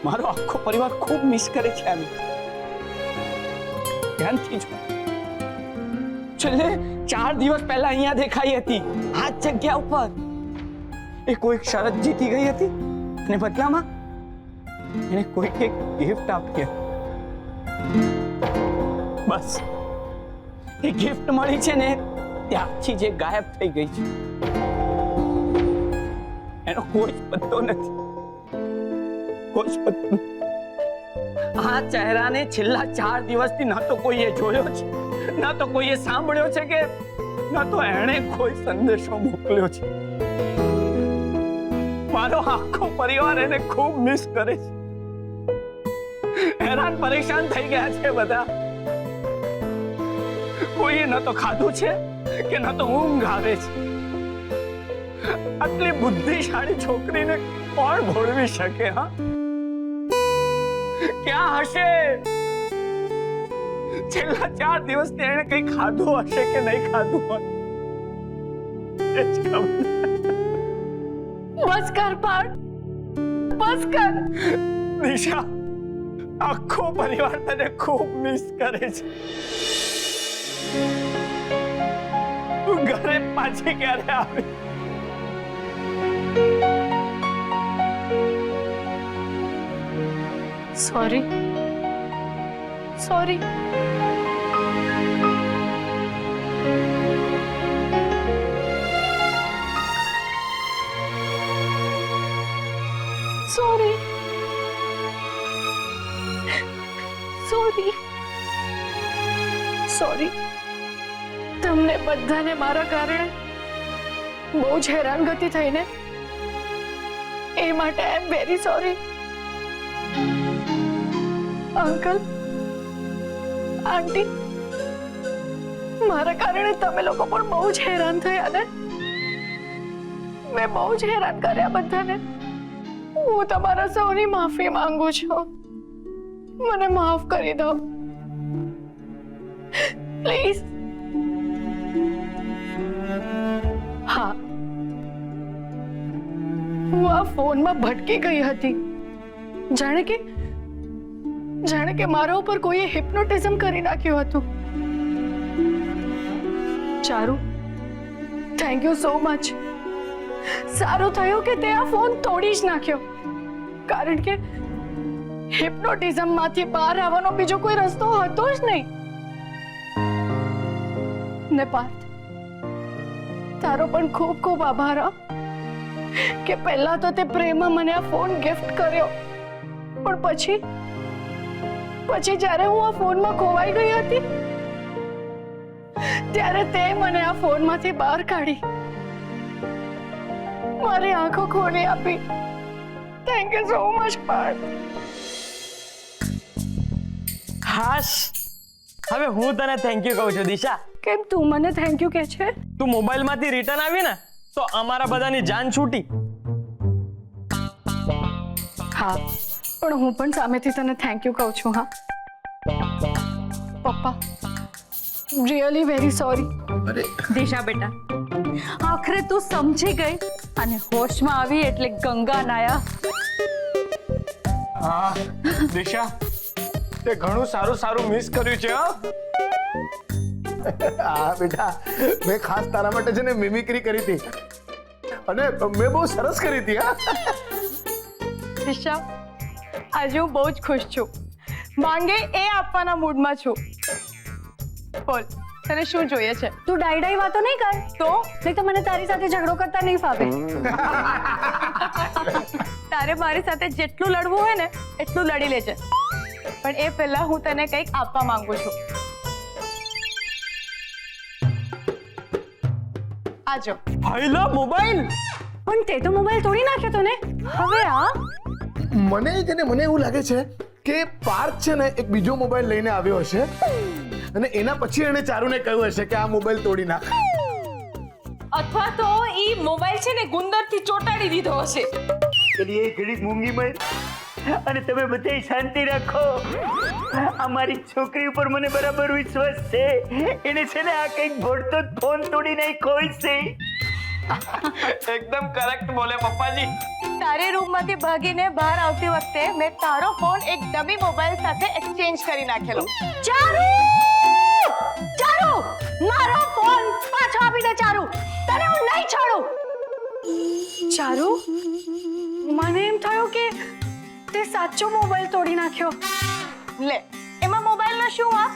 મારો આખો પરિવાર ખૂબ મિસ કરે છે આને. ધ્યાનથી જો. છેલ્લે 4 દિવસ પહેલા અહીંયા દેખાઈ હતી આ જગ્યા ઉપર. એ કોઈક શરત જીતી ગઈ હતી અને બદલામાં એને કોઈક એક ગિફ્ટ આપી. બસ એ ગિફ્ટ મળી છે ને ત્યારથી જે ગાયબ થઈ ગઈ છે એનો કોઈ જ પત્તો નથી. કોઈ જ પત્તો નથી. આ ચહેરાને છેલ્લા 4 દિવસથી ન તો કોઈએ જોયો છે, ન તો કોઈએ સાંભળ્યો છે કે ન તો એણે કોઈ સંદેશો મોકલ્યો છે. મારો આખો પરિવાર એને ખૂબ મિસ કરે છે. હેરાન પરેશાન થઈ ગયા છે બધા. કોઈએ ન તો ખાધું છે કે ન તો ઊંઘ આવે છે. આટલી બુદ્ધિશાળી છોકરીને કોણ ભોળવી શકે? હા, ક્યાં હશે? છેલ્લા 4 દિવસથી એને કઈ ખાધું હશે કે નહીં ખાધું હોય એ જ ખબર. બસ કર પાર્થ, બસ કર. દિશા, આખો પરિવાર તને ખૂબ મિસ કરે છે. તું ઘરે પાછી ક્યારે આવે? Sorry, sorry. Sorry, sorry, sorry. તમને બધાને મારા કારણે બહુ જ હેરાનગતિ થઈને એ માટે આઈ એમ વેરી સોરી. અંકલ, આંટી, મારા કારણે તમે લોકો પણ બહુ જ હેરાન થયા ને. મેં બહુ જ હેરાન કર્યા બધાને. હું તમારા સૌની માફી માંગુ છું. મને માફ કરી દો પ્લીઝ. હા, હું આ ફોનમાં ભટકી ગઈ હતી. જાણે કે મારા ઉપર કોઈએ હિપ્નોટિઝમ કરી નાખ્યું હતું. ચારુ, થેન્ક યુ સો મચ. સારું થયું કે તે આ ફોન તોડી જ નાખ્યો, કારણ કે હિપ્નોટિઝમ માંથી બહાર આવવાનો બીજો કોઈ રસ્તો હતો જ નહીં. ને પાર્થ, તારો પણ ખૂબ ખૂબ આભાર કે પહેલા તો તે પ્રેમમાં મને આ ફોન ગિફ્ટ કર્યો, પણ પછી જ્યારે હું આ ફોનમાં ખોવાઈ ગઈ હતી ત્યારે તે મને આ ફોનમાંથી બહાર કાઢી મારી આંખો ખોલી આપી. Thank you so much Parth. હાશ, હવે હું તને થેન્ક યુ કહું છું દિશા. કેમ તું મને થેન્ક યુ કહે છે? તું મોબાઈલમાંથી રિટર્ન આવી ને તો અમારા બધાની જાન છૂટી. હા, પણ હું પણ સામેથી તને થેન્ક યુ કહું છું. હા પપ્પા, રિયલી વેરી સોરી. દિશા બેટા, આખરે તું સમજી ગઈ અને હોશમાં આવી એટલે ગંગા નાયા. હા દિશા, તે ઘણું સારું મિસ કર્યું છે. હા બેટા, મેં ખાસ તારા માટે છે ને મિમિક્રી કરી હતી અને મેં બહુ સરસ કરી હતી. હા દિશા, આજે હું બહુ જ ખુશ છું. માંગે એ આપવાના મૂડમાં છું. બોલ, તને શું જોઈએ છે? તું ડાઈ વાતો નહીં કર તો નહીં તો મને તારી સાથે ઝઘડો કરતા નહીં ફાવે. તારે મારી સાથે જેટલું લડવું હોય ને એટલું લડી લેજે, પણ એ પહેલા હું તને કંઈક આપવા માંગુ છું. આજો. High low mobile. પણ તે તો મોબાઈલ તોડી નાખ્યો તો ને. હવે આ મને એવું લાગે છે કે પાર્થ છે ને એક બીજો મોબાઈલ લઈને આવ્યો હશે અને એના પછી એને ચારુને કહ્યું હશે કે આ મોબાઈલ તોડી નાખ. અથવા તો ઈ મોબાઈલ છે ને ગુંદરથી ચોટાડી દીધો હશે. પેલી એ ઘડી મૂંગી મર અને તમે બધા શાંતિ રાખો. અમારી છોકરી ઉપર મને બરાબર વિશ્વાસ છે. એને છે ને આ કંઈક ભોળતો ફોન તોડી નાખ્યો છે. એકદમ કરેક્ટ બોલે પપ્પાજી. તારે રૂમમાંથી ભાગીને બહાર આવતી વખતે મેં તારો ફોન એક ડમી મોબાઈલ સાથે એક્સચેન્જ કરી નાખેલો. ચારુ મારો ફોન પાછો આપી દે ચારુ, તને હું નહીં છોડું. ચારુ, મને એમ થયું કે તે સાચો મોબાઈલ તોડી નાખ્યો. લે, એમાં મોબાઈલનો શું વાંક?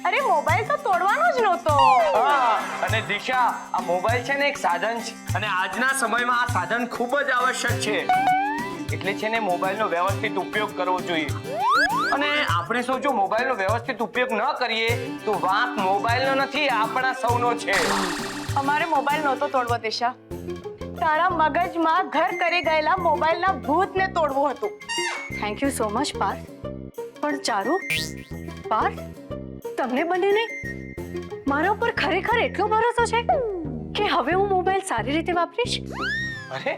અરે મોબાઈલ તો તોડવાનો જ નહોતો. હા, અને દિશા, આ મોબાઈલ છે ને એક સાધન છે, અને આજના સમયમાં આ સાધન ખૂબ જ આવશ્યક છે. એટલે છે ને મોબાઈલનો વ્યવસ્થિત ઉપયોગ કરવો જોઈએ. અને આપણે સૌ જો મોબાઈલનો વ્યવસ્થિત ઉપયોગ ન કરીએ તો વાંક મોબાઈલનો નથી, આપણા સૌનો છે. અમારે મોબાઈલ નહોતો તોડવો દિશા. તારા મગજમાં ઘર કરી ગયેલા મોબાઈલના ભૂતને તોડવું હતું. Thank you so much Parth. પણ ચારુ, પાર્થ, તમને બંનેને મારા ઉપર ખરેખર એટલો ભરોસો છે કે હવે હું મોબાઈલ સારી રીતે વાપરીશ? અરે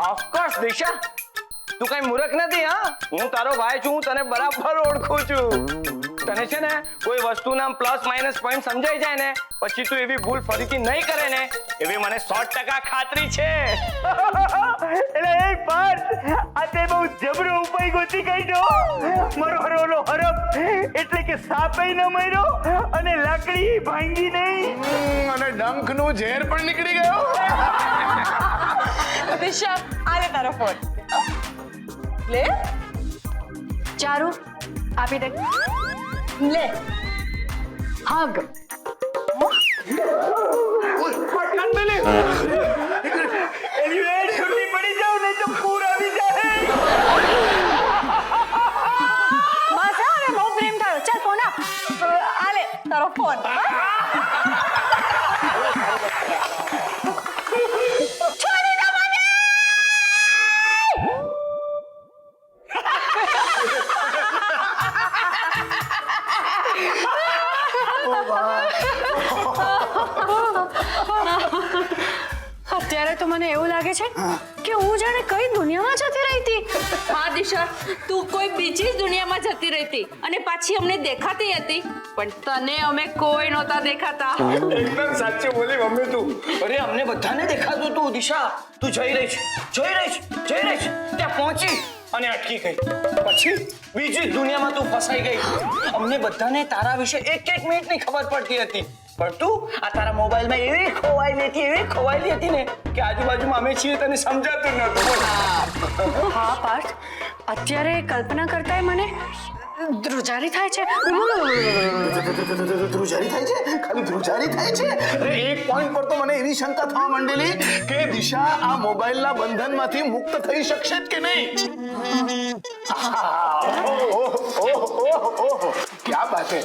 ઓફકોર્સ દિશા, તું કઈ મૂર્ખ નથી. હા, હું તારો ભાઈ છું, હું તને બરાબર ઓળખું છું. તને છે ને કોઈ વસ્તુના પ્લસ માઇનસ પોઈન્ટ સમજાઈ જાય ને પછી તું એવી ભૂલ ફરીથી નહીં કરે ને એવી મને 100% ખાતરી છે. એટલે એ પાર્થ, આ તે બહુ જબરો ઉપાય ગોતી કાઢ્યો. મારો હરોલો હરપ એટલે કે સાપે ન મર્યો અને લાકડી ભાંગી નહીં અને ડંખનું ઝેર પણ નીકળી ગયો. દિશા, આલે તારો ફોન. લે ચારુ, આપી દે. લે હગ. એની વેડ છૂટી પડી જાવ ને તો પૂર આવી જાય. બસ હા, હવે બહુ પ્રેમ થયો. ચાલ ફોન આપ. આલે તારો ફોન. અત્યારે તો મને એવું લાગે છે કે હું જાણે કઈ દુનિયામાં જતી રહી હતી. હા દિશા, તું કોઈ બીજી જ દુનિયામાં જતી રહેતી અને પાછી અમને દેખાતી હતી, પણ તને અમે કોઈ નહોતા દેખાતા. એકદમ સાચું બોલી મમ્મી તું. અરે અમને બધાને દેખાતું તું. દિશા, તું જઈ રહી છે ત્યાં પહોંચી અને અટકી ગઈ. પછી બીજી દુનિયામાં તું ફસાઈ ગઈ. અમને બધાને તારા વિશે એક મિનિટની ખબર પડતી હતી, પણ તું આ તારા મોબાઈલમાં એવી ખોવાયેલી હતી ને કે આજુબાજુમાં અમે છીએ તને સમજાતું નતું. હા પાર્થ, અત્યારે કલ્પના કરતા મને ધ્રુજારી થાય છે. ધ્રુજારી થાય છે? ખાલી ધ્રુજારી થાય છે? અરે એક પોઈન્ટ પર તો મને એવી શંકા થવા માંડેલી કે દિશા આ મોબાઈલના બંધનમાંથી મુક્ત થઈ શકશે જ કે નહીં. ક્યાં બાત હે.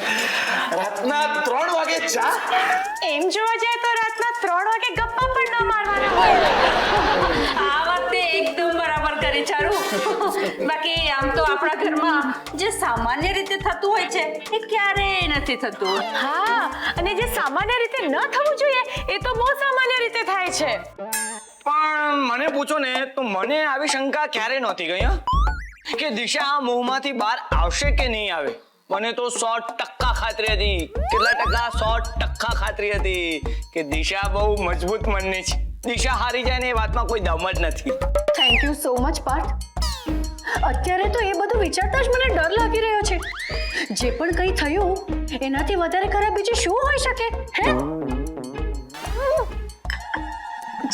રાતના 3 વાગે ચા? એમ જોવા જાય તો રાતના 3 વાગે ગપ્પા પણ ન મારવાના હોય. આ વાત તે એકદમ બરાબર કરી ચારુ. બાકી આમ તો આપણા ઘરમાં જે સામાન્ય રીતે થતું હોય છે એ ક્યારેય નથી થતું. હા, અને જે સામાન્ય રીતે ન થવું જોઈએ એ તો બહુ સામાન્ય રીતે થાય છે. પણ મને પૂછો ને તો મને આવી શંકા ક્યારે નહોતી ગઈ કે દિશા આ મોહમાંથી બહાર આવશે કે નહીં આવે. મને તો 100% ખાતરી હતી. કેટલા ટકા? 100% ખાતરી હતી કે દિશા બહુ મજબૂત મનની છે. દિશા હારી જાય ને એ વાતમાં કોઈ દમ જ નથી. Thank you so much Parth. અત્યારે તો એ બધું વિચારતા જ મને ડર લાગી રહ્યો છે. જે પણ કંઈ થયું એનાથી વધારે ખરાબ બીજું શું હોઈ શકે? હે,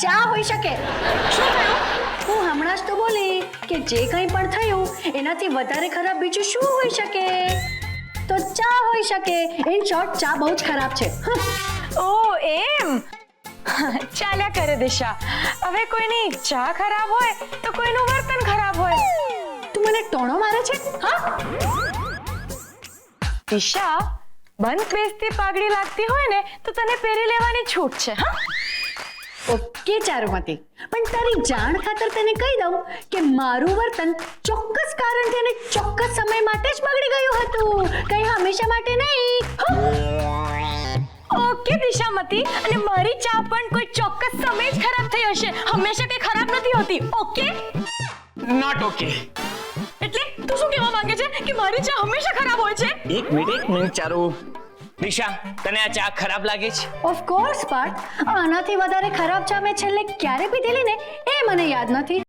ચા હોઈ શકે. શું થયું? હું હમણાં જ તો બોલી કે જે કંઈ પણ થયું એનાથી વધારે ખરાબ બીજું શું હોઈ શકે? તો ચા હોઈ શકે. ઇન શોર્ટ, ચા બહુ જ ખરાબ છે. ઓ એમ. ચાલ્યા કરે દિશા. હવે કોઈની ચા ખરાબ હોય તો કોઈનું વર્તન ખરાબ હોય. તું મને ટોણો મારે છે? હા, દિશા, બંધ બેસતી પાઘડી લાગતી હોય ને તો તને પહેરી લેવાની છૂટ છે. હા, ઓકે ચારુમતી, પણ તારી જાણ ખાતર તને કહી દઉં કે મારું વર્તન ચોક્કસ કારણથી અને ચોક્કસ સમય માટે જ બગડી ગયું હતું, કઈ હંમેશા માટે નહીં. ઓકે દિશામતી, અને મારી ચા પણ કોઈ ચોક્કસ સમય જ ખરાબ થઈ હશે, હંમેશા કઈ ખરાબ નથી હોતી. Okay, not okay. એટલે તું શું કહેવા માંગે છે કે મારી ચા હંમેશા ખરાબ હોય છે? એક મિનિટ ચારુ. દિશા, તને આ ચા ખરાબ લાગે છે? ઓફ કોર્સ પાર્થ, આનાથી વધારે ખરાબ ચા મેં છેલ્લે ક્યારે પીધેલી ને એ મને યાદ નથી.